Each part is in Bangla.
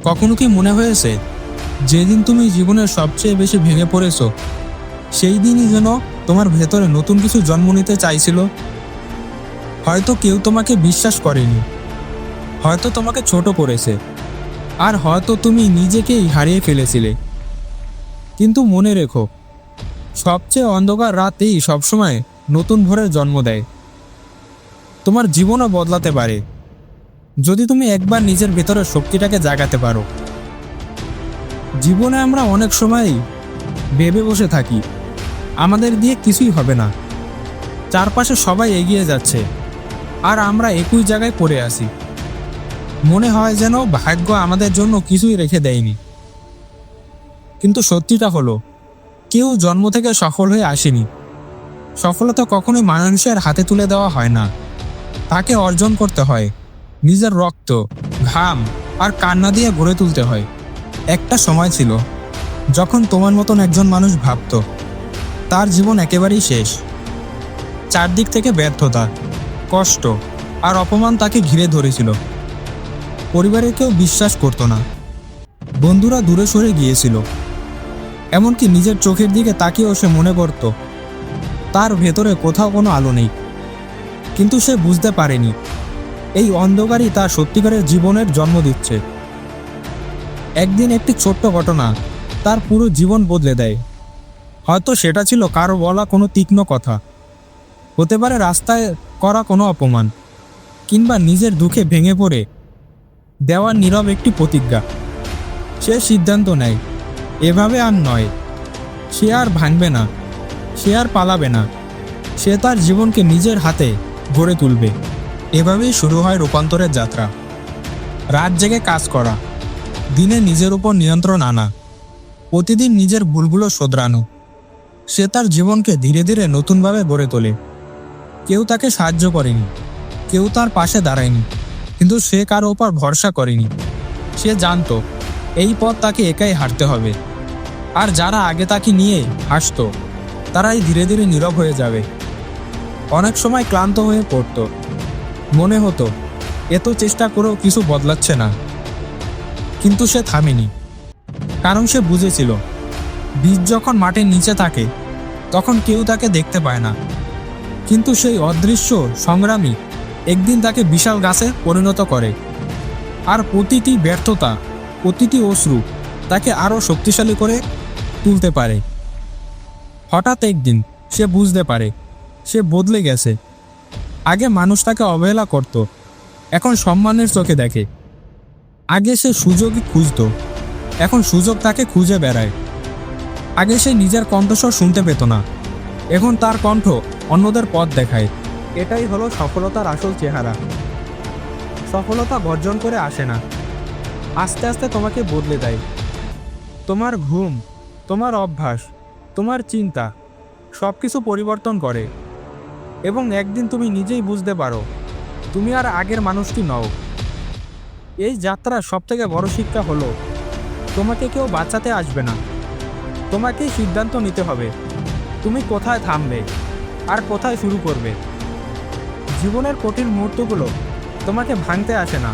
কখনো কি মনে হয়েছে যেদিন তুমি জীবনের সবচেয়ে বেশি ভেঙে পড়েছো সেই দিনই যেন তোমার ভেতরে নতুন কিছু জন্ম নিতে চাইছিল? হয়তো কেউ তোমাকে বিশ্বাস করেনি, হয়তো তোমাকে ছোট করেছে, আর হয়তো তুমি নিজেকেই হারিয়ে ফেলেছিলে। কিন্তু মনে রেখো, সবচেয়ে অন্ধকার রাতেই সবসময় নতুন ভোরের জন্ম দেয়। তোমার জীবনও বদলাতে পারে যদি তুমি একবার নিজের ভেতরের শক্তিটাকে জাগাতে পারো। জীবনে আমরা অনেক সময়ই ভেবে বসে থাকি আমাদের দিয়ে কিছুই হবে না, চারপাশে সবাই এগিয়ে যাচ্ছে আর আমরা একই জায়গায় পড়ে আছি। মনে হয় যেন ভাগ্য আমাদের জন্য কিছুই রেখে দেয়নি। কিন্তু সত্যিটা হলো, কেউ জন্ম থেকে সফল হয়ে আসেনি। সফলতা কখনোই মানুষের হাতে তুলে দেওয়া হয় না, তাকে অর্জন করতে হয়। নিজের রক্ত, ঘাম আর কান্না দিয়ে গড়ে তুলতে হয়। একটা সময় ছিল যখন তোমার মতন একজন মানুষ ভাবত তার জীবন একেবারেই শেষ। চারদিক থেকে ব্যর্থতা, কষ্ট আর অপমান তাকে ঘিরে ধরেছিল। পরিবারের কেউ বিশ্বাস করতো না, বন্ধুরা দূরে সরে গিয়েছিল, এমনকি নিজের চোখের দিকে তাকিয়েও সে মনে করত তার ভেতরে কোথাও কোনো আলো নেই। কিন্তু সে বুঝতে পারেনি এই অন্ধকারই তার সত্যিকারের জীবনের জন্ম দিচ্ছে। একদিন একটি ছোট্ট ঘটনা তার পুরো জীবন বদলে দেয়। হয়তো সেটা ছিল কারো বলা কোনো তীক্ষ্ণ কথা, হতে পারে রাস্তায় করা কোনো অপমান, কিংবা নিজের দুঃখে ভেঙে পড়ে দেওয়ার নীরব একটি প্রতিজ্ঞা। সে সিদ্ধান্ত নেয় এভাবে আর নয়। সে আর ভাঙবে না, সে আর পালাবে না, সে তার জীবনকে নিজের হাতে গড়ে তুলবে। এভাবেই শুরু হয় রূপান্তরের যাত্রা। রাত জেগে কাজ করা, দিনে নিজের উপর নিয়ন্ত্রণ আনা, প্রতিদিন নিজের ভুলগুলো শোধরানো। সে তার জীবনকে ধীরে ধীরে নতুনভাবে গড়ে তোলে। কেউ তাকে সাহায্য করেনি, কেউ তার পাশে দাঁড়ায়নি, কিন্তু সে কারো ওপর ভরসা করেনি। সে জানতো এই পথ তাকে একাই হাঁটতে হবে। আর যারা আগে তাকে নিয়ে হাসতো তারাই ধীরে ধীরে নীরব হয়ে যাবে। অনেক সময় ক্লান্ত হয়ে পড়তো, মনে হতো এত চেষ্টা করেও কিছু বদলাচ্ছে না। কিন্তু সে থামেনি, কারণ সে বুঝেছিল বীজ যখন মাটির নিচে থাকে তখন কেউ তাকে দেখতে পায় না। কিন্তু সেই অদৃশ্য সংগ্রামী একদিন তাকে বিশাল গাছে পরিণত করে। আর প্রতিটি ব্যর্থতা, প্রতিটি অশ্রু তাকে আরও শক্তিশালী করে তুলতে পারে। হঠাৎ একদিন সে বুঝতে পারে সে বদলে গেছে। আগে মানুষ তাকে অবহেলা করত, এখন সম্মানের চোখে দেখে। আগে সে সুযোগই খুঁজত, এখন সুযোগ তাকে খুঁজে বেড়ায়। আগে সে নিজের কণ্ঠস্বর শুনতে পেত না, এখন তার কণ্ঠ অন্যদের পথ দেখায়। এটাই হলো সফলতার আসল চেহারা। সফলতা গর্জন করে আসে না, আস্তে আস্তে তোমাকে বদলে দেয়। তোমার ঘুম, তোমার অভ্যাস, তোমার চিন্তা সব কিছু পরিবর্তন করে। এবং একদিন তুমি নিজেই বুঝতে পারো তুমি আর আগের মানুষটি নও। এই যাত্রার সবথেকে বড় শিক্ষা হলো, তোমাকে কেউ বাঁচাতে আসবে না, তোমাকেই সিদ্ধান্ত নিতে হবে তুমি কোথায় থামবে আর কোথায় শুরু করবে। জীবনের কঠিন মুহূর্তগুলো তোমাকে ভাঙতে আসে না,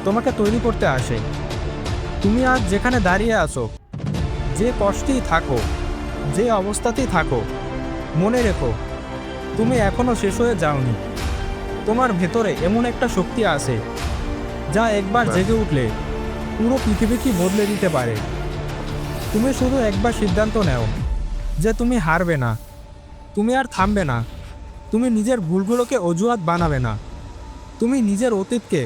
তোমাকে তৈরি করতে আসে। তুমি আজ যেখানে দাঁড়িয়ে আছো, যে কষ্টেই থাকো, যে অবস্থাতেই থাকো, মনে রেখো তুমি এখনো শেষ হয়ে যাওনি। তোমার ভেতরে এমন একটা শক্তি আছে যা একবার জেগে উঠলে পুরো পৃথিবীকে বদলে দিতে পারে। তুমি শুধু একবার সিদ্ধান্ত নাও যে তুমি হারবে না, তুমি আর থামবে না, তুমি নিজের ভুলগুলোকে অজুহাত বানাবে না, তুমি নিজের অতীতকে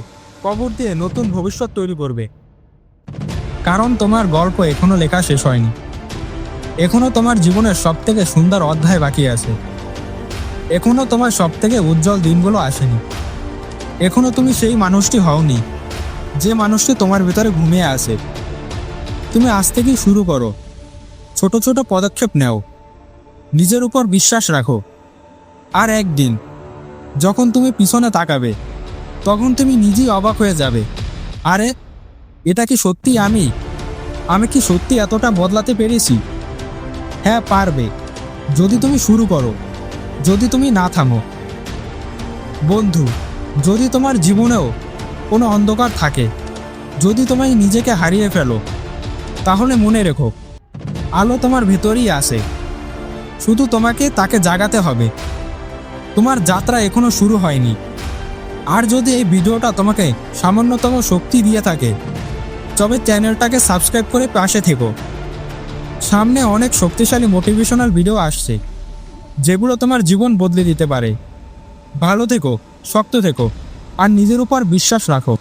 কবর দিয়ে নতুন ভবিষ্যৎ তৈরি করবে। কারণ তোমার গল্প এখনো লেখা শেষ হয়নি। এখনো তোমার জীবনের সবথেকে সুন্দর অধ্যায় বাকি আছে। এখনো তোমার সবথেকে উজ্জ্বল দিনগুলো আসেনি। এখনো তুমি সেই মানুষটি হওনি যে মানুষটি তোমার ভিতরে ঘুমিয়ে আছে। তুমি আজ থেকেই শুরু করো, ছোট ছোট পদক্ষেপ নাও, নিজের উপর বিশ্বাস রাখো। আর একদিন যখন তুমি পিছনে তাকাবে তখন তুমি নিজেই অবাক হয়ে যাবে, আরে এটা কি সত্যি আমি কি সত্যি এতটা বদলাতে পেরেছি? হ্যাঁ, পারবে, যদি তুমি শুরু করো, যদি তুমি না থামো। বন্ধু, যদি তোমার জীবনেও কোনো অন্ধকার থাকে, যদি তোমায় নিজেকে হারিয়ে ফেলো, তাহলে মনে রেখো, আলো তোমার ভেতরেই আছে, শুধু তোমাকে তাকে জাগাতে হবে। তোমার যাত্রা এখনো শুরু হয়নি। আর যদি এই ভিডিওটা তোমাকে সামান্যতম শক্তি দিয়ে থাকে, তবে চ্যানেলটাকে সাবস্ক্রাইব করে পাশে থেকো। সামনে অনেক শক্তিশালী মোটিভেশনাল ভিডিও আসছে, যেগুলো তোমার জীবন বদলে দিতে পারে। ভালো থেকো, শক্ত থেকো, আর নিজের উপর বিশ্বাস রাখো।